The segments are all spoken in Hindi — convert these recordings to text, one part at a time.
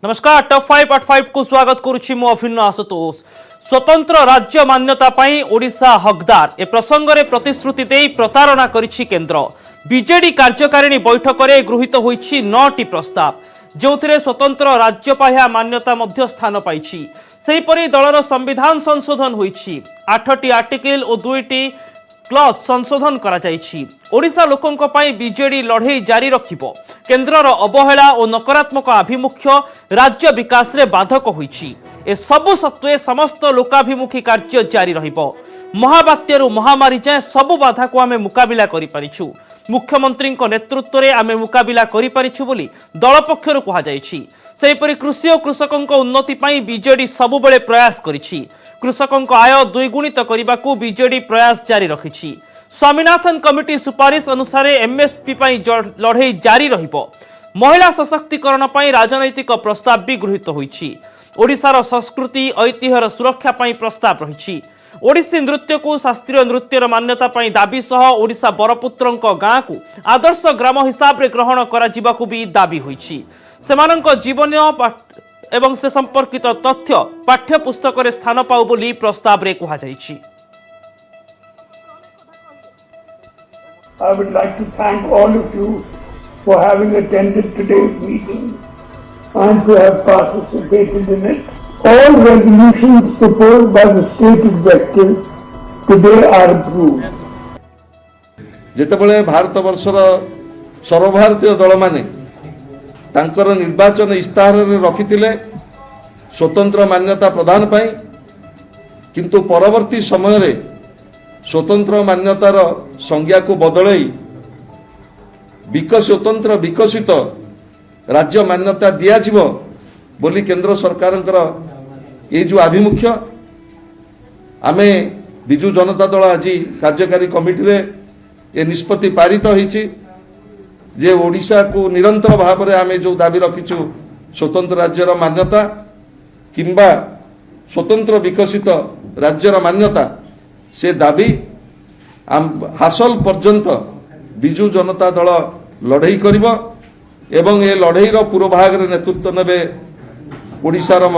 नमस्कार टॉप 5 at 5 को स्वागत करुछि मु अभिन्न आशुतोष। स्वतंत्र राज्य मान्यता पाई ओडिशा हकदार ए प्रसंग रे प्रतिश्रुति देई प्रतारणा करिछि केंद्र। बीजेडी कार्यकारिणी बैठक रे गृहीत होईछि 9टी प्रस्ताव जोथिरे स्वतंत्र राज्य पाह्या मान्यता मध्य स्थान पाइछि। सेहीपरि दलर संविधान संशोधन होईछि 8टी आर्टिकल और 2टी क्लॉज संशोधन करा जाइछि। ओडिशा लोकंक पई बीजेडी लड़ाई जारी रखिबो। केंद्रर अवहेला और नकारात्मक आभिमुख्य राज्य विकास रे बाधक होईछि। ए सबु सत्वे समस्त लोकाभिमुखी कार्य जारी रहिबो। महाबात्यरु महामारी जाए सबु बाधा को आमे मुकाबिला करि परिछु। मुख्यमंत्री नेतृत्व में आमे मुकाबिला करि परिछु बोली दल पक्षरु कहा जाइछि। सेहीपरि कृषि और कृषकों उन्नति पाई बीजेडी सबुबले प्रयास करिछि। कृषकों आय द्विगुणित करने बीजेडी प्रयास जारी रखिछि। स्वामीनाथन कमिटी सुपारिश अनुसार एमएसपी पाई लड़ाई जारी रहिबो। महिला सशक्तिकरण पाई राजनैतिक प्रस्ताव भी गृहीत होईछि। ओडिशार संस्कृति ऐतिह्यर सुरक्षा पाई प्रस्ताव रहिछि। ओडिसी नृत्य को शास्त्रीय नृत्यर मान्यता पाई दाबी सह ओडिशा बरपुत्रंक गाँ को आदर्श ग्राम हिसाब रे ग्रहण करा जिबाकू भी दाबी होईछि। सेमानंक जीवन एवं से संपर्कित तथ्य पाठ्य पुस्तक रे स्थान पाउ बोली प्रस्ताव रे कहा जाइछि। I would like to thank all of you for having attended today's meeting and to have participated in it. All resolutions proposed by the state executive today are approved. जेतेबेले Bharat वर्षर सर्वभारतीय दल माने तांकर निर्वाचन इस्ताहार रे रखिथिले स्वतंत्र मान्यता प्रदान पाई, किंतु परवर्ती समय रे स्वतंत्र मान्यतार संज्ञा को बदलई स्वतंत्र विकसित राज्य मान्यता दिया जिवो बोली केंद्र सरकारंकर ये जो आभिमुख्य आमे बिजु जनता दल आज कार्यकारी कमिटी रे ये निष्पत्ति पारित होईछि जे ओडिशा को निरंतर भाव में आमे जो दाबी रखिछु स्वतंत्र राज्यर मान्यता किंबा स्वतंत्र विकसित राज्यर मान्यता से दाबी हासिल पर्यंत बिजु जनता दल लड़ाई करिबो एवं ए लड़ाईर पूर्वभाग रे नेतृत्व नेबे ओडिशार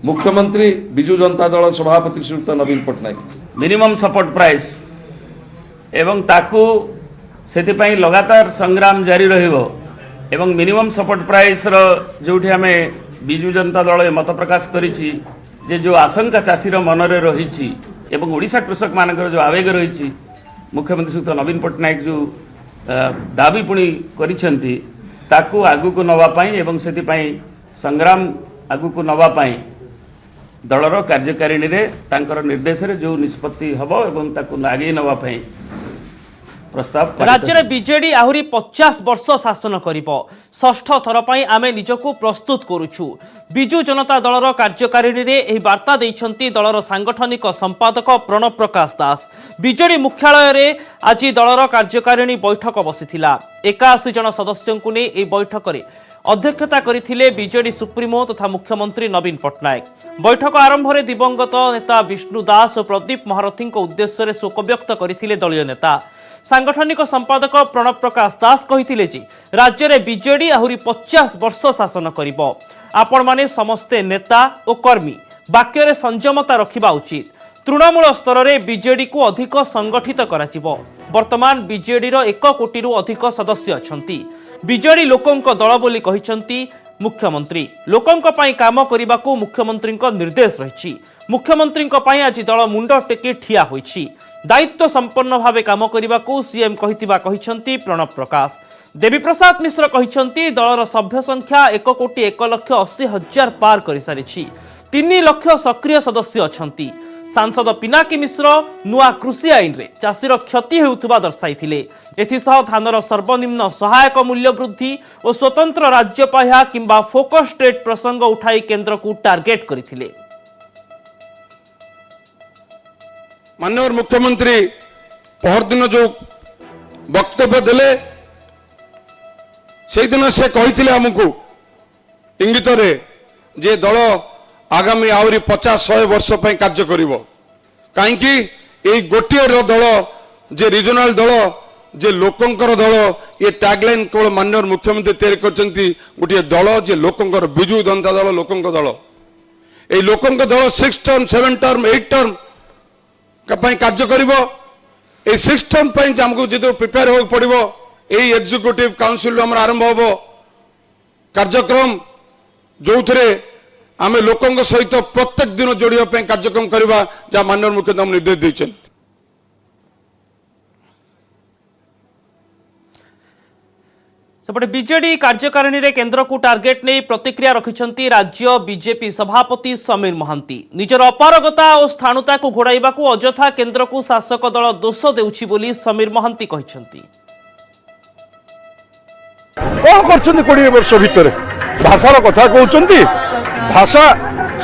मुख्यमंत्री बिजु जनता दल सभापति श्रीयुत नवीन पट्टनायक। मिनिमम सपोर्ट प्राइस एवं ताकू सेति पई लगातार संग्राम जारी रहिबो एवं मिनिमम सपोर्ट प्राइस रो जोठी हमें बिजु जनता दल मत प्रकाश करिछि जे जो आशंका चाषीर मनरे रहिछि एवं ओडिशा कृषक मानकर जो आवेग रहिछि मुख्यमंत्री श्रीयुत नवीन पट्टनायक जो दाबी पुणी करिसेंती ताकू आगु को नवा पाई एवं सेति पई संग्राम आगु को नवा पाई दलर कार्यकारिणी रे तांकर निर्देश रे जो निष्पत्ति हबो एवं ताकू आगे नवा पाई प्रस्ताव। राज्य में बीजेडी आहुरी 50 वर्ष शासन करिबो। षष्ठ थर पई आमे निजको प्रस्तुत करूछु। बिजु जनता दलर कार्यकारिणी रे एही वार्ता दैछंती दलर सांगठनिक संपादक प्रणव प्रकाश दास। बीजेडी मुख्यालय रे आज दलर कार्यकारिणी बैठक बसिथिला। 81 जन सदस्यों को ने एही बैठक रे अध्यक्षता करिथिले बीजेडी सुप्रीमो तथा मुख्यमंत्री नवीन पट्टनायक। बैठक आरंभ रे दिवंगत नेता विष्णु दास और प्रदीप महारथी उद्देश्य रे शोक व्यक्त करथिले दलीय नेता। सांगठनिक संपादक प्रणव प्रकाश दास कहिथिले जे राज्य रे बीजेडी आहुरी 50 वर्ष शासन करिबो। आपण माने समस्ते नेता और कर्मी वाक्य रे संयमता रखिबा उचित। तृणमूल स्तर रे बीजेडी को अधिक संगठित कराजिबो। वर्तमान बीजेडी रो 1 कोटी रु अधिक सदस्य अछंती। बीजेडी लोकंक दल बोली कहिसंती मुख्यमंत्री। लोकंक पई काम करिबाकू मुख्यमंत्रीक निर्देश रहिछि। मुख्यमंत्रीक पई आज दल मुंड टेकी ठिया होइछि। दायित्व संपन्न भावे काम करिबाकू सीएम कहितिबा कहिसंती प्रणव प्रकाश। देवी प्रसाद मिश्र कहिसंती दलर सभ्य संख्या 1,80,80,000 पार करि सारिछि। 3 लाख सक्रिय सदस्य अछंती। सांसद पिनाकी मिश्र नुआ कृषि आईन रे चाषीर क्षति हेउथबा दर्शाइथिले। एथिसह धानर सर्वनिम्न सहायक मूल्य वृद्धि और स्वतंत्र राज्य पाह्या किंबा फोकस स्टेट प्रसंग उठाई केंद्र को टार्गेट करथिले। माननीय मुख्यमंत्री पहरदिन जो वक्तव्य देले से दिन से कही आमको इंगित जे दल आगामी आहरी 50-100 वर्ष कार्य करिवो। कहीं गोटे दल जे रिजनल दल जे लोकंकर दल ये टैगलाइन केवल माननीय मुख्यमंत्री तैयारी करछंती गोटे दल जे लोकंकर बिजु जनता दल लोकंकर दल ए लोकंकर दल 6 टर्म 7 टर्म 8 टर्म कपाई कार्य करिवो ए 6 टर्म पई हमको जेतो प्रिपेयर हो पड़िवो ए एग्जीक्यूटिव काउंसिल हमर आरंभ होबो कार्यक्रम जो थे आम लोकों सहित प्रत्येक दिन जोड़िया कार्यक्रम करवा जहाँ माननीय मुख्यमंत्री निर्देश देते सेपटे बीजेडी कार्यकारिणी रे केंद्र को टार्गेट नहीं प्रतिक्रिया रखिंट राज्य बीजेपी सभापति समीर महांती निजर अपारगता और स्थाणुता को घोड़ाइबा को अजथा केंद्र को शासक दल दोष देउछि बोली समीर महांती कहिसंती। कौन कर 20 वर्ष भितर भाषार कथा कहते भाषा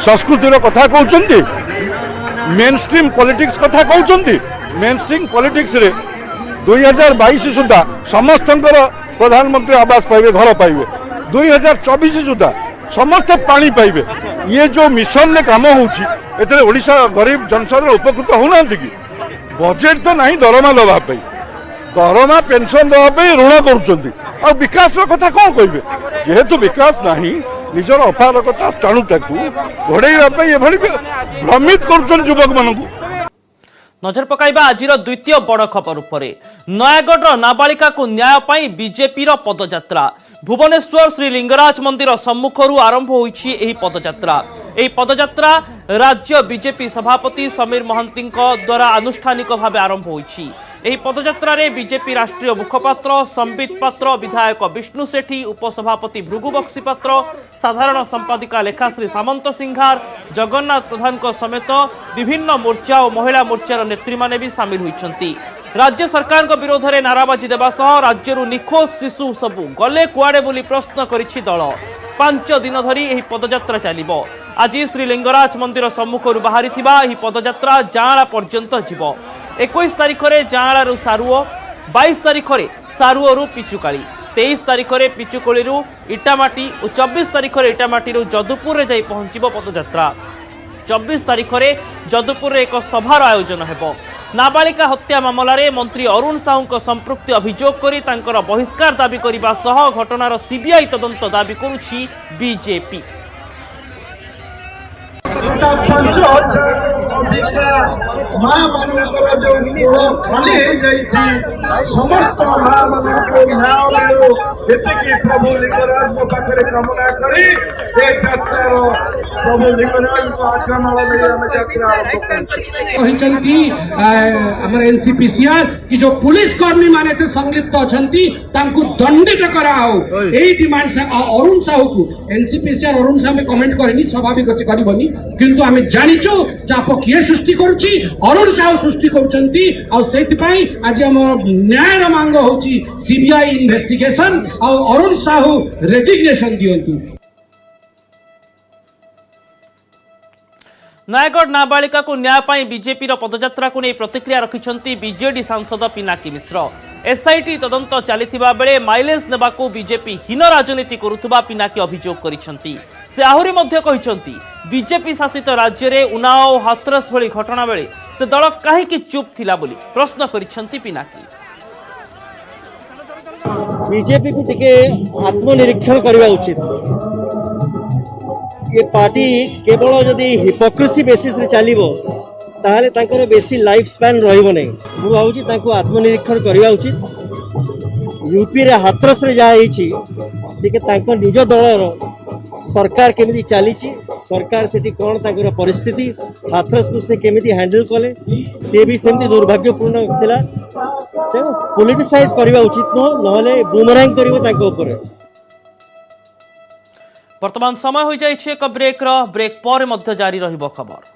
संस्कृतिर कथा कहते मेन स्ट्रीम पॉलिटिक्स कथा कहते मेन स्ट्रीम पॉलिटिक्स रे 2022 सुधा समस्त प्रधानमंत्री आवास पाइबे घर पाइबे 2024 सुधा समस्त पानी पाइबे ये जो मिशन ने काम होउछि एतरे ओडिशा गरीब जनसाधारण उपकृत होना कि बजेट तो नहीं दरमा दवा दरमा पेंशन दवा ऋण कर विकास कथा कौन कहे जेहेतु विकास नहीं निजर अपारगता स्थाणुता घोड़ाइवा भ्रमित कर युवक मानू। नजर पकाइबा आजिर द्वितीय बड़ खबर उपरे नयागढ़ नाबालिका को न्याय पाई बीजेपी पदयात्रा भुवनेश्वर श्री लिंगराज मंदिर सम्मुखरू आरंभ होईछि एही पदयात्रा। एही पदयात्रा राज्य बीजेपी सभापति समीर महांती द्वारा आनुष्ठानिक भाव आरंभ होईछि। एही पदयात्रा रे बीजेपी राष्ट्रीय मुखपात्र संबित पात्र विधायक विष्णु सेठी उपसभापति भृगु बक्सी पात्र साधारण संपादिका लेखाश्री सामंत सिंघार जगन्नाथ प्रधान समेत विभिन्न मोर्चा और महिला मोर्चार नेत्री माने भी सामिल होइछंती। राज्य सरकार विरोध में नाराबाजी देवा सह राज्य निखोज शिशु सबू गले कुआडे बोली प्रश्न करिछि दल। 5 दिन धरी एही पदयात्रा चलिबो। आज श्री लिंगराज मंदिर सम्मुखरू बाहरी थिबा एही पदयात्रा जांळा पर्यंत जिवो। 21 तारिख में जांळारू सारुओ 22 तारिख में सारुओरू पिचुकाली 23 तारिख में पिचुकोलीरू इटामाटी और 24 तारिख में इटामाटीरू जदुपुर जाई पहुंचीबो पदयात्रा। 24 तारिख में जदुपुर एक सभार आयोजन हेबो। नाबालिका हत्या मामलें मंत्री अरुण साहू संपृक्ति अभियोग करी तांकर बहिष्कार दाबी करने सह घटनार सीबीआई तदंत दाबी करुछि बीजेपी। माँ मानकर जो खाली समस्त माँ मान प्रभु लिंगराज पाखे कामना करी प्रभु लिंगराज आम एनसीपीसीआर कि जो पुलिस कर्मी माने संलिप्त अच्छा दंडित कराओ यही डिमांड अरुण साहू को एनसीपीसीआर अरुण साहू कमेंट करनी स्वाभाविक से करनी किंतु आम जानिचु चाप किए सृष्टि करुच्ची अरुण साहू सृष्टि करुचंती और सेतिपाई आज हम न्याय मांग होची सीबीआई इन्वेस्टिगेशन और अरुण साहू रेजिग्नेशन दियंतु। नयागढ़ नाबालिका को न्याय पाई बीजेपी पदयात्रा को नहीं प्रतिक्रिया रखिंट बीजेडी सांसद पिनाकी मिश्र। एसआईटी तदंत चलिथिबा बेले माइलेज नेबाकू बीजेपी हीन राजनीति करुथुबा पिनाकी अभियोग करिसेंती। से आहुरी मध्य कहिसेंती बीजेपी शासित राज्य में उन्नाव हाथरस भली घटना बेले से दल काहेकि चुप थिला बोली प्रश्न करिसेंती पिनाकी। बीजेपी को टिके आत्मनिरीक्षण करवा उचित। ये पार्टी केवल जदि हिपोक्रेसी बेसिस रे चलिबो ताहले तांकर बेसी लाइफ स्पैन रहिबो नै। मु भाउची तांको आत्मनिरीक्षण करवा उचित। यूपी रे हाथरस रे जा हिची टिके तांको निज दलर सरकार केमिति चलीची सरकार सेठी कोन तांकर परिस्थिति हाथरस को से केमिति हैंडल कले से भी सेमति दुर्भाग्यपूर्ण थिला। तेणु पॉलिटिसाइज करवा उचित नहले बुमरांग करिवो तांको ऊपर। वर्तमान समय हो जाइए एक ब्रेक पर मध्य जारी रहिबो खबर।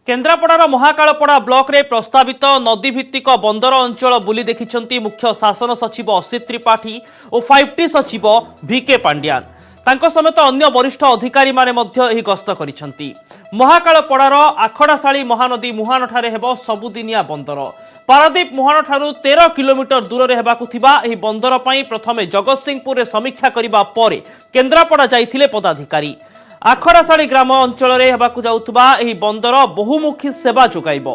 केन्द्रापड़ार महाकालपड़ा ब्लॉक रे प्रस्तावित नदी भित्तिक बंदर अंचल बुली देखिछंती मुख्य शासन सचिव असित त्रिपाठी और 5T सचिव VK पांड्यान। तांको समेत अन्य वरिष्ठ अधिकारी माने मध्य एही गस्त करिछंती। महाकालपड़ार आखड़ाशाली महानदी मुहान ठारे हेबो सबुदिनिया बंदर। पारादीप मुहाण ठारू 13 किलोमीटर दूर में हेबाकु थिबा एही बंदर पई प्रथमे जगतसिंहपुर रे समीक्षा करिबा परे केन्द्रापड़ा जाइथिले पदाधिकारी। आखराशाड़ी ग्राम अंचल में हेबाकु जाउथबा एही बंदर बहुमुखी सेवा जोगाइब।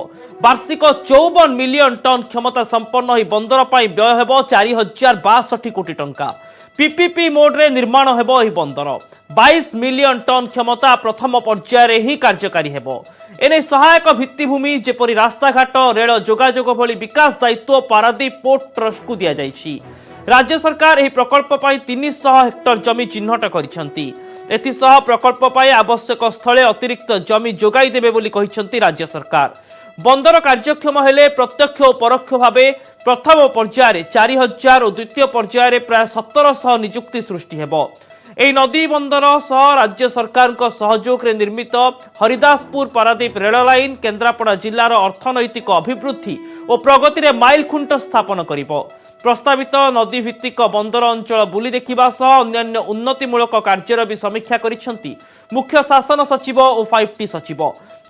वार्षिक 54 मिलियन टन क्षमता संपन्न एही बंदर पई व्यय हेबो 4062 कोटी टंका। पीपीपी मोड रे निर्माण हेबो एही बंदर। 22 मिलियन टन क्षमता प्रथम पर्यायर ही कार्यकारी हेबो। एने सहायक भित्तिभूमि जेपरि रास्ताघाट रेल जोगाजोग भली विकास दायित्व पारादीप पोर्ट ट्रस्ट को दिया जाइछि। राज्य सरकार एही प्रकल्प पई 300 हेक्टर जमी चिन्हट करिसेंती। एथिसह प्रकल्प पई आवश्यक स्थले अतिरिक्त जमी जोगाई देबे बोली कहिसेंती राज्य सरकार। बंदर कार्यक्षम हेले प्रत्यक्ष और परोक्ष भावे प्रथम पर्यायर 4000 और द्वितीय पर्यायर प्राय 1700 नियुक्ति सृष्टि हेबो। एही नदी बंदर सह राज्य सरकार सहयोग रे निर्मित हरिदासपुर पारादीप रेल लाइन केन्द्रापड़ा जिलार अर्थनैतिक अभिवृद्धि और प्रगति रे माइल खुंट स्थापन करिबो। प्रस्तावित नदी भित्तिक बंदर अंचल बुली देखिबा सह अन्यान्य उन्नतिमूलक कार्यर भी समीक्षा करिसेंती मुख्य शासन सचिव और 5T सचिव।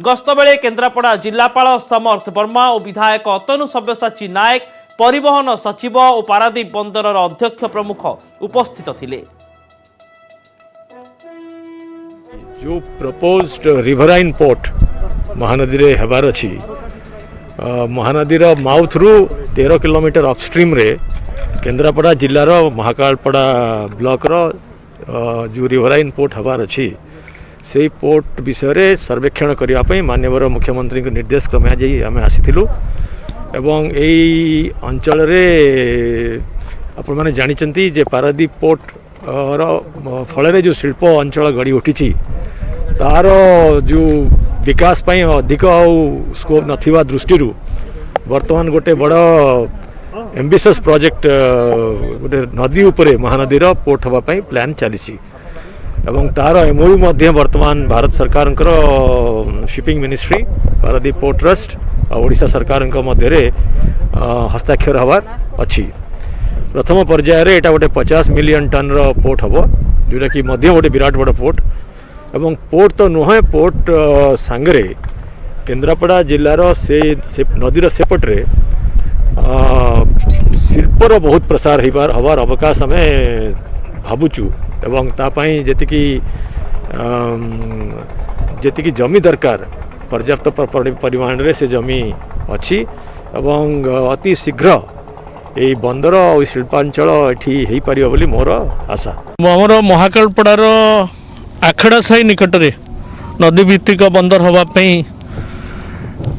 गस्त बेले केन्द्रापड़ा जिलापाल समर्थ वर्मा और विधायक अतनु सब्यसाची नायक परिवहन सचिव और पारादीप बंदरर अध्यक्ष प्रमुख उपस्थित थिले। जो प्रपोज्ड रिवराइन पोर्ट महानदी रे हेबार अछि महानदीर माउथ रु 13 किलोमीटर अपस्ट्रीम रे केन्द्रापड़ा जिलार महाकालपड़ा ब्लॉक रो जो रिवराइन पोर्ट हबार अछि से पोर्ट विषय रे सर्वेक्षण करिया पई माननीय मुख्यमंत्री के निर्देश क्रमे आज आमे आसीथिलु एवं एई अंचल रे आपण माने जानिचंती जे पारादीप पोर्ट रो फल रे जो शिल्प अंचल गड़ी उठी तार जो विकास पाई अधिक स्कोप नथिबा दृष्टि वर्तमान गोटे बड़ एम्बिशियस प्रोजेक्ट गोटे नदी उपरे महानदीर पोर्ट हवा पाई प्लान चली एवं तार एमओयू मध्य वर्तमान भारत सरकार shipping ministry Paradip port trust और ओडिशा सरकार मध्य हस्ताक्षर हबार अच्छी। प्रथम पर्यायर एटा गोटे 50 मिलियन टन रो पोर्ट हबो जोटा कि मध्य गोटे विराट बड़ पोर्ट एवं पोर्ट तो नुहे पोर्ट सांगरे केन्द्रापड़ा जिलार से नदीर सेपटे शिल्पर बहुत प्रसार हबार अवकाश आम भावुचु एवं तापाई जेतिकी जमी दरकार पर्याप्त परिमाण रे से जमी अच्छी एवं अति शीघ्र यही बंदर और शिल्पांचल ये हो पार बोली मोर आशा। आमर महाकालपड़ार आखड़ा साई निकट में नदी भित्तिक बंदर होगापी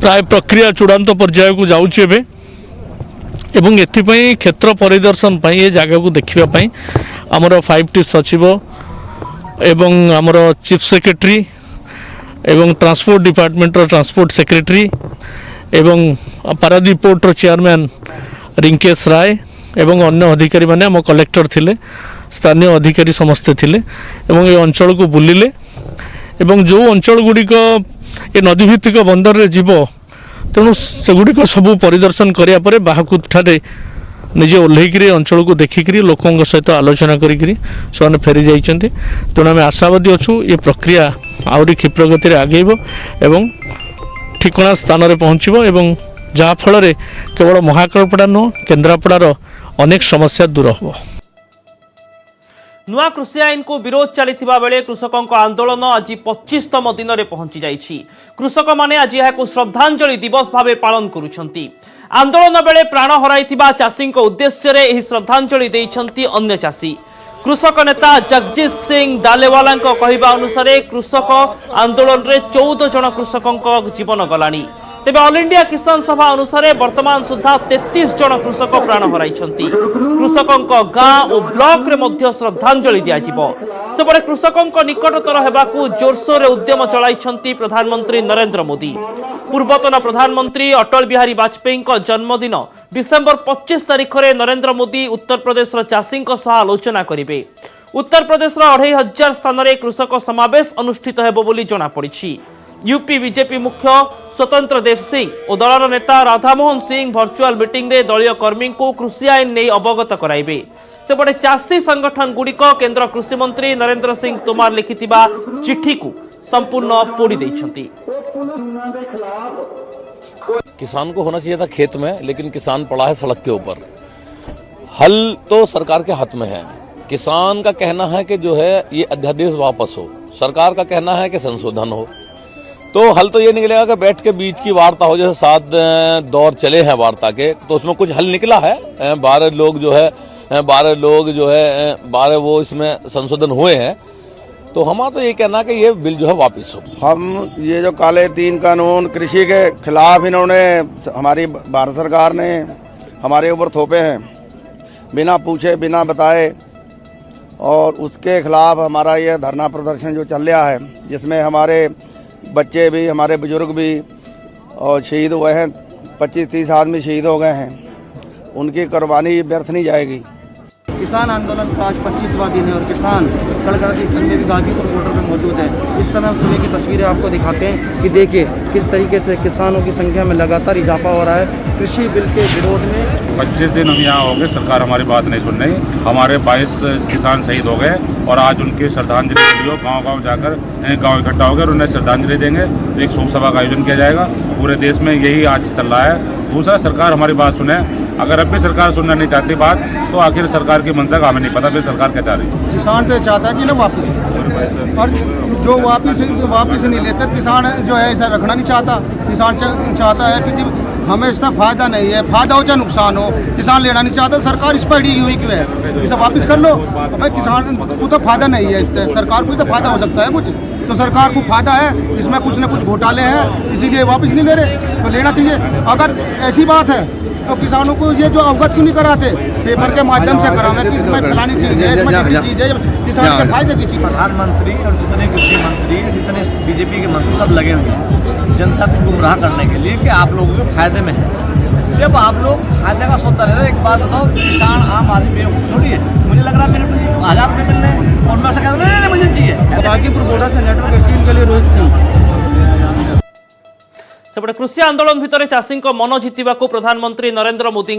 प्राय प्रक्रिया चूड़ांत पर्याय को जाऊँचे एवं एथिपाई क्षेत्र परिदर्शन ये जगह को देखापी आमर 5T सचिव एवं आमर चीफ सेक्रेटरी एवं ट्रांसपोर्ट डिपार्टमेंट ट्रांसपोर्ट सेक्रेटरी एवं पारादीप पोर्ट चेयरमैन रिंकेश राय एवं अन्य अधिकारी माने आम कलेक्टर थिले स्थानीय अधिकारी समस्ते थिले एवं ये अंचल को बुलिले एवं जो अंचल गुड़िक ये नदी भित्तिक बंदर रे जीव तेणु से गुड़िक सबू परिदर्शन करिया परे बाहाकुठारे निजे ओह्लैकरी अंचल को देखिकी लोकों सहित आलोचना करी से फेरी जाइछन्ति। तेणु आम आशावादी अच्छु ये प्रक्रिया आहरी क्षिप्र गति आगेब एवं ठिकना स्थान में पहुँचब एवं जहाँ फल केवल महाकालपड़ा नुह केन्द्रापड़ार अनेक समस्या दूर हो। नुआ कृषि आईन को विरोध चलता बेले कृषकों आंदोलन आज 25तम दिन में पहुंची जाइछि। कृषक माने आज यह श्रद्धांजलि दिवस भाव पालन करुछंती। आंदोलन बेले प्राण हराइथिबा चाषी उद्देश्य रे एही श्रद्धांजलि देइछंती अन्य चाषी। कृषक नेता जगजीत सिंह दालेवाला कहवा अनुसार कृषक आंदोलन रे 14 जन कृषकों जीवन गलानी। तेबे ऑल इंडिया किसान सभा अनुसार वर्तमान सुधा 33 जन कृषक प्राण हराइछंती। कृषकों गाँ और ब्लॉक रे मध्य श्रद्धांजलि दियाजिबो। सेबळे कृषकों निकटतर हेबाकू जोरसोर उद्यम चलाइछंती प्रधानमंत्री नरेंद्र मोदी। पूर्वतन प्रधानमंत्री अटल बिहारी वाजपेयी जन्मदिन डिसेम्बर 25 तारिख में नरेंद्र मोदी उत्तर प्रदेश चाषी आलोचना करेंगे। उत्तर प्रदेश 2500 स्थान में कृषक समावेश अनुष्ठित हेबो बोली जଣା पड़िछि। यूपी बीजेपी मुख्य स्वतंत्र देव सिंह और दलर नेता राधामोहन सिंह वर्चुआल मीटिंग रे दलीय कर्मी को कृषि आईन नहीं अवगत कराइबे। सेपटे चाषी संगठन गुड़िक केंद्र कृषि मंत्री नरेंद्र सिंह तोमार लिखिथिबा चिठी को संपूर्ण पोड़ी दैछंती। किसान को होना चाहिए था खेत में, लेकिन किसान पड़ा है सड़क के ऊपर। हल तो सरकार के हाथ में है। किसान का कहना है कि जो है ये अध्यादेश वापस हो, सरकार का कहना है कि संशोधन हो। तो हल तो ये निकलेगा कि बैठ के बीच की वार्ता हो, जैसे 7 दौर चले हैं वार्ता के, तो उसमें कुछ हल निकला है। 12 लोग जो है 12 वो इसमें संशोधन हुए हैं। तो हमारा तो ये कहना कि ये बिल जो है वापस हो। हम ये जो काले 3 कानून कृषि के खिलाफ इन्होंने, हमारी भारत सरकार ने हमारे ऊपर थोपे हैं बिना पूछे बिना बताए, और उसके खिलाफ हमारा ये धरना प्रदर्शन जो चल रहा है, जिसमें हमारे बच्चे भी हमारे बुजुर्ग भी और शहीद हुए हैं। 25-30 आदमी शहीद हो गए हैं, उनकी कुर्बानी व्यर्थ नहीं जाएगी। किसान आंदोलन का आज 25वां दिन है और किसान कलकत्ता के में भी गाजीपुर बॉर्डर में मौजूद है। इस समय हम सुबह की तस्वीरें आपको दिखाते हैं कि देखिए किस तरीके से किसानों की संख्या में लगातार इजाफा हो रहा है कृषि बिल के विरोध में। 25 दिन हम यहाँ हो गए, सरकार हमारी बात नहीं सुन रही। हमारे 22 किसान शहीद हो गए और आज उनकी श्रद्धांजलि के लिए गाँव जाकर गाँव इकट्ठा हो गए और उन्हें श्रद्धांजलि देंगे। तो एक शोक सभा का आयोजन किया जाएगा। पूरे देश में यही आज चल रहा है। दूसरा, सरकार हमारी बात सुने। अगर अब भी सरकार सुनना नहीं चाहती बात, तो आखिर सरकार की मंशा का हमें नहीं पता, फिर सरकार क्या चाह रही है। किसान तो चाहता है कि ना वापस, और जो वापस नहीं लेते किसान जो है ऐसा रखना नहीं चाहता। किसान चाहता है कि हमें इसका फायदा नहीं है, फायदा हो चाहे नुकसान हो, किसान लेना नहीं चाहता। सरकार इस पर अड़ी हुई क्यों है? इसे वापस कर लो। भाई किसान को तो फायदा नहीं है, इससे सरकार को तो फायदा हो सकता है कुछ, तो सरकार को फायदा है, इसमें कुछ न कुछ घोटाले हैं, इसीलिए वापस नहीं ले रहे। तो लेना चाहिए। अगर ऐसी बात है तो किसानों को ये जो अवगत क्यों नहीं कराते, पेपर के माध्यम से करावे कि इसमें फलानी चीज़ है, इसमें चीज़ है, किसान के फायदे की चीज़। प्रधानमंत्री और जितने कृषि मंत्री, जितने बीजेपी के मंत्री सब लगे हुए हैं जनता को गुमराह करने के लिए कि आप लोगों के फायदे में है। जब आप लोग फायदे का सौदा ले रहे हैं, एक बात बताओ, किसान आम आदमी बेवकूफ़ थोड़ी है। मुझे लग रहा है मेरे 1000 रुपये मिल रहे हैं और मैं कहता हूँ नहीं मुझे चाहिए। गाजीपुर बॉर्डर से नेटवर्क 18 के लिए रोहित सिंह। सेपटे कृषि आंदोलन भितर चाषी मन जितवा प्रधानमंत्री नरेंद्र मोदी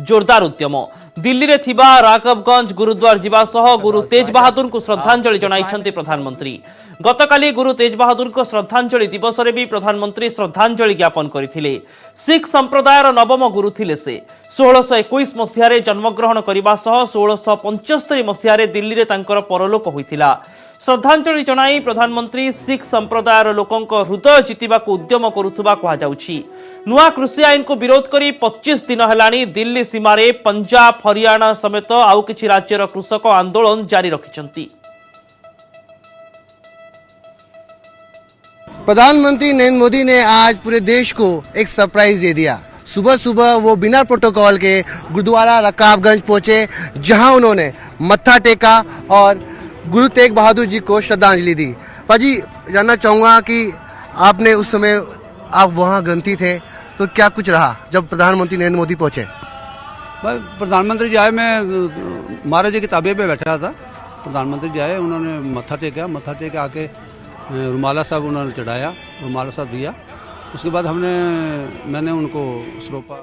जोरदार उद्यम। दिल्ली रे थिबा राघवगंज गुरुद्वार जीवा सह गुरु तेज बहादुर को श्रद्धांजलि जणाइछन्ति प्रधानमंत्री। गतकाली गुरु तेज बहादुर को श्रद्धांजलि दिवस रे भी प्रधानमंत्री श्रद्धांजलि ज्ञापन करथिले। सिख संप्रदायर नवम गुरु थिले से। 1621 मसीह जन्मग्रहण करने सह 1675 मसीह दिल्ली रे तांकर परलोक होइथिला। श्रद्धांजलि जणाई प्रधानमंत्री सिख संप्रदायर लोकंक हृदय जितिबा उद्यम करुथुबा कहा जाउछि। नुआ कृषि आईन को विरोध करी 25 दिन हेलानी दिल्ली सीमारे पंजाब हरियाणा समेत आउ किछि राज्यर कृषक आंदोलन जारी रखिछन्ति। प्रधानमंत्री नरेंद्र मोदी ने आज पूरे देश को एक सरप्राइज दे दिया। सुबह सुबह वो बिना प्रोटोकॉल के गुरुद्वारा रकाबगंज पहुंचे, जहां उन्होंने मत्था टेका और गुरु तेग बहादुर जी को श्रद्धांजलि दी। पाजी, जानना चाहूँगा कि आपने उस समय आप वहाँ ग्रंथी थे, तो क्या कुछ रहा जब प्रधानमंत्री नरेंद्र मोदी पहुँचे? प्रधानमंत्री जी आए, मैं महाराज जी की ताबे पे बैठा था। प्रधानमंत्री जी आए, उन्होंने मत्था टेका, मत्था टेके आके रुमाला साहब उन्होंने चढ़ाया, रुमाला साहब दिया। उसके बाद मैंने उनको सरोपा।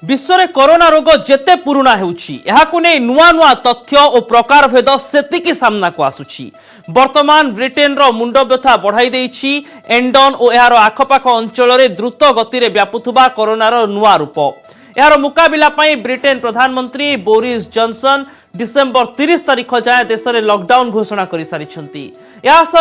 विश्व में कोरोना रोग जेते पुराना हेउछि एहाकु नै नुआ नुआ तथ्य और प्रकार भेद सेतिकी सामना को आसुछि। वर्तमान ब्रिटेन रो मुंड व्यथा बढ़ाई देछि एंडन और एहार आखपाख अंचल रे द्रुत गति रे व्यापुथुबा कोरोनार नुआ रूप। एहार मुकाबिला पई ब्रिटेन प्रधानमंत्री बोरिस जॉनसन डिसेंबर 30 तारिख जाए देश में लॉकडाउन घोषणा कर सारी।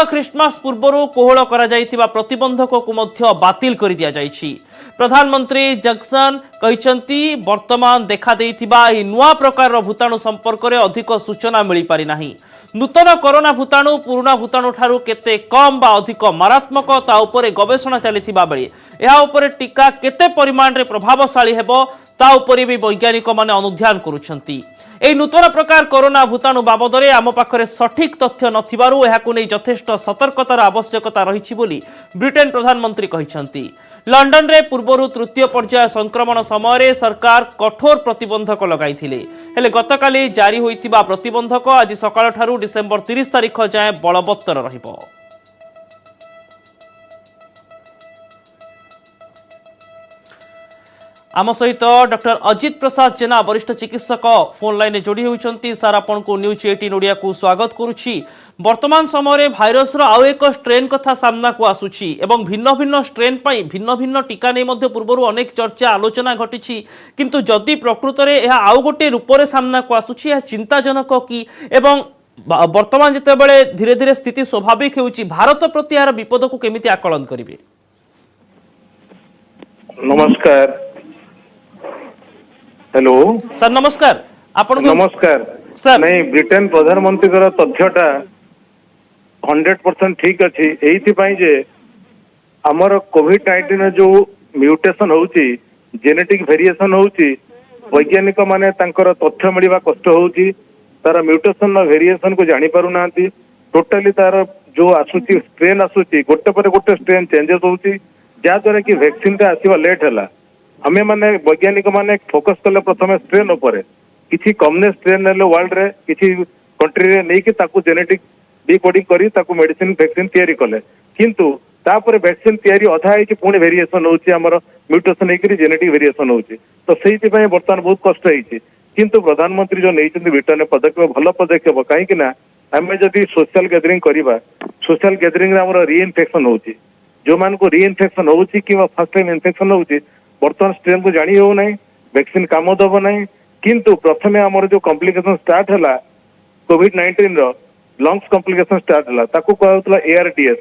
ख्रिस्टमास पूर्व कोहल करा जाइथिबा प्रतिबंधक को मध्य बातिल कर दिया जाइछि। प्रधानमंत्री जॉनसन कहते वर्तमान देखा देइथिबा एही नुआ प्रकार भूताणु संपर्क में अधिक सूचना मिल पारि नाही। नूतन कोरोना भूताणु पुराना भूताणु ठारू केते कम बा अधिक मारात्मक ता उपरे गवेषणा चलिथिबा बेले एहा उपरे टीका केते परिमाण रे प्रभावशाली हेबो ता उपरे भी वैज्ञानिक माने अनुध्यान करुछंती। एही नूतन प्रकार कोरोना भूताणु बाबदरे आम पाखरे सठिक तथ्य नथिबारु एहाकु नै यथेष्ट सतर्कतार आवश्यकता रहिछि बोली ब्रिटेन प्रधानमंत्री कहिसंती। लंडन रे पूर्वरु तृतीय पर्याय संक्रमण समय सरकार कठोर प्रतिबंधक लगाइथिले, हेले गतकाली जारी होइथिबा प्रतिबंधक आज सकाळ ठारू डिसेंबर 30 तारिख जाए बलवत्तर रहिबो। आम सहित डॉक्टर अजित प्रसाद जेना वरिष्ठ चिकित्सक फोन लाइन जोड़ी होती। सार आपन को न्यूज 18 ओडिया को स्वागत करुछि। वर्तमान समय भाइरस आउ एक स्ट्रेन कथा सामना को आसुची एवं भिन्न भिन्न स्ट्रेन पाई भिन्न भिन्न टीका नहीं मध्य पूर्व अनेक चर्चा आलोचना घटी किंतु जदि प्रकृत में यह आउ गोटे रूप से सामना को आसुची यह चिंताजनक कि एवं वर्तमान जितेबाला धीरे धीरे स्थिति स्वाभाविक होउची भारत प्रति यार विपद को केमिति आकलन करिवे। नमस्कार। हेलो सर नमस्कार। आपण नमस्कार सर। नहीं ब्रिटेन प्रधानमंत्री तथ्यटा 100% ठीक अच्छी एइथिपाई जे हमर कोविड-19 जो म्यूटेशन होउची जेनेटिक वेरिएशन होउची वैज्ञानिक माने तांकर तथ्य मिलवा कष्ट होउची तार म्यूटेशन वेरिएशन को जानी पारु नांती टोटली तार जो आसुची स्ट्रेन आसुची गोटे पर गोटे स्ट्रेन चेंजेस होउची जा द्वारा कि वैक्सीन टा आसीबा लेट हला हमें माने वैज्ञानिक माने फोकस कले प्रथम स्ट्रेन ऊपर किसी कमनेस स्ट्रेन नेले वर्ल्ड रे किसी कंट्री रे नै कि ताकू जेनेटिक डिकोडिंग करी ताकू मेडिसिन वैक्सीन तैयारी कले किंतु तापर वैक्सीन तैयारी अधा है कि पुणी वेरिएशन होउची हमर म्यूटेशन है कि जेनेटिक वेरिएशन होउची तो सेहि पय वर्तमान बहुत कष्ट होइची किंतु प्रधानमंत्री जो नैचंदी ब्रिटेन पदक्षेप भल पदक्षेप कहीं कि ना हमें जदि सोशल गैदरिंग करिबा सोशल गैदरिंग रे हमर रीइन्फेक्शन होउची जो मान को रीइन्फेक्शन होउची कि फर्स्ट टाइम इन्फेक्शन होउची वर्तमान स्ट्रेन को जानी हो नहीं वैक्सीन काम दब नहीं किंतु प्रथमे हमर जो कॉम्प्लिकेशन स्टार्ट हला कोविड-19 रो लंग्स कॉम्प्लिकेशन स्टार्ट हला ताकू कहउतला ARDS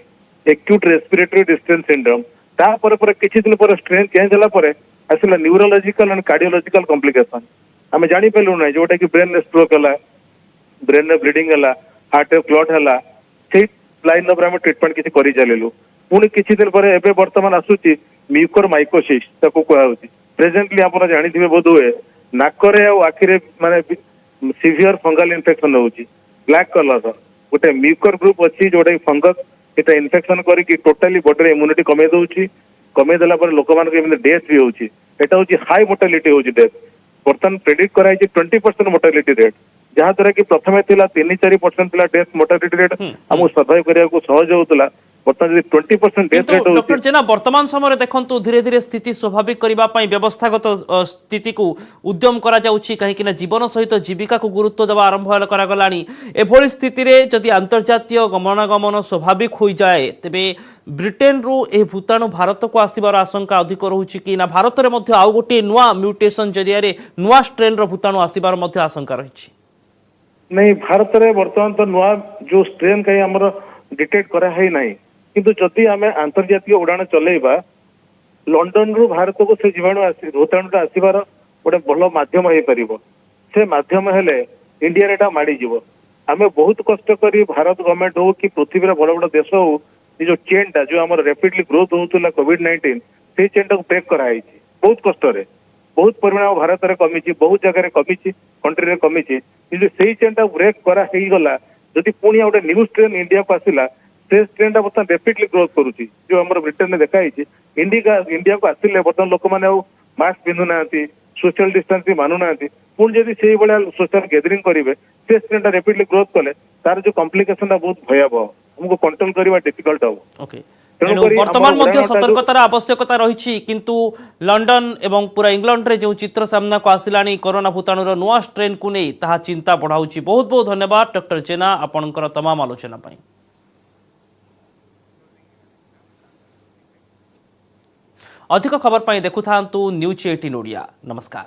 acute respiratory distress syndrome ता पर किछि दिन पर स्ट्रेन चेंज हला पर आसला न्यूरोलॉजिकल एंड कार्डियोलॉजिकल कॉम्प्लिकेशन हमें जानी पेलु नै जोटा कि ब्रेन में स्ट्रोक हला ब्रेन में ब्लीडिंग हला हार्ट में क्लॉट हला से लाइन नंबर हम ट्रीटमेंट किछि करि चलेलु पुणी किछि दिन पर एबे वर्तमान आसुची म्यूकर माइकोसिस ताकू कहउची प्रेजेंटली आपण जानिथिबे बोध हुए नाकरे आ आखिरे माने सीवियर फंगल इन्फेक्शन होउची ब्लैक कलर गोटे म्यूकर ग्रुप अच्छी जोटा फंगस एटा इन्फेक्शन करी कि टोटली बॉडी इम्यूनिटी कमे दउची कमे देला पर लोक मान के डेथ भी होउची एटा होची हाई मोर्टालिटी होउची डेथ वर्तमान प्रेडिक्ट कराई 20% मोर्टालिटी रेट जहाँ द्वारा कि प्रथमे थिला 3-4% थिला डेथ मोर्टालिटी रेट हमु सर्वाइव करिया को सहज होतला वर्तमान 20% डेथ रेट डॉक्टर जेना वर्तमान समय देखंतु धीरे धीरे स्थिति स्वाभाविक करबा पई व्यवस्थागत स्थिति को उद्यम करा जाउची कहीं कि ना जीवन सहित जीविका को गुरुत्व देवा आरंभ करा गलानी एभली स्थिति रे जदि अंतर्जातीय गमनागमन स्वाभाविक हो जाए तेबे ब्रिटेन रु ए भूताणु भारत को आसीबार आशंका अधिक रहुची कि ना भारत रे मध्य आउ गोटे नुआ म्यूटेशन जरिया रे नुआ स्ट्रेन रो भूताणु आसीबार मध्य आशंका रहिची नहीं भारत रे वर्तमान तो नुआ जो स्ट्रेन कहीं हमर डिटेक्ट करा है नहीं किंतु जदि आम अंतर्जातीय उड़ान चलेबा लंडन रु भारत को से जीवाणु भूताणुटा आसबार गोटे भल मध्यम हो पार से मध्यम हेले इंडिया रे माड़ी जीव आम बहुत कष्ट करी भारत गवर्नमेंट हो कि पृथ्वी रे बड़ बड़ देश हो जो चेन टा जो आम रैपिडली ग्रोथ होता कोविड-19 से चेन टा ब्रेक कराई बहुत कष्ट रे बहुत परिमाण भारत में कमी बहुत जगह कमी कंट्री रे कमी कि से चेन टा ब्रेक करा गला जदि पुणी गोटे न्यू स्ट्रेन इंडिया को आसला से स्ट्रेन टा बर्तमान रैपिडली ग्रोथ करुच्ची जो आम ब्रिटेन में देखाई इंडिया को आसिले बर्तमान लोक मैंने मास्क पिंधु ना सोशल डिस्टेंसिंग मानु ना पुणी जदि से भाया सोशल गैदरिंग करेंगे से स्ट्रेन टा रैपिडली ग्रोथ कले तार जो कॉम्प्लिकेशन टा बहुत भयावह हमको कंट्रोल करवा डिफिकल्ट हम ओके वर्तमान मध्य सतर्कतार आवश्यकता रही किंतु लंडन एवं पूरा इंग्लैंड रे जो चित्र सामना को आसिलानी कोरोना भूताणुर नुआ स्ट्रेन को नहीं ताहा चिंता बढ़ाउची। बहुत बहुत धन्यवाद डॉक्टर जेना आपनकर तमाम आलोचना पाई। अधिक खबर पाई देखु थांतु न्यूज 18 ओडिया। नमस्कार।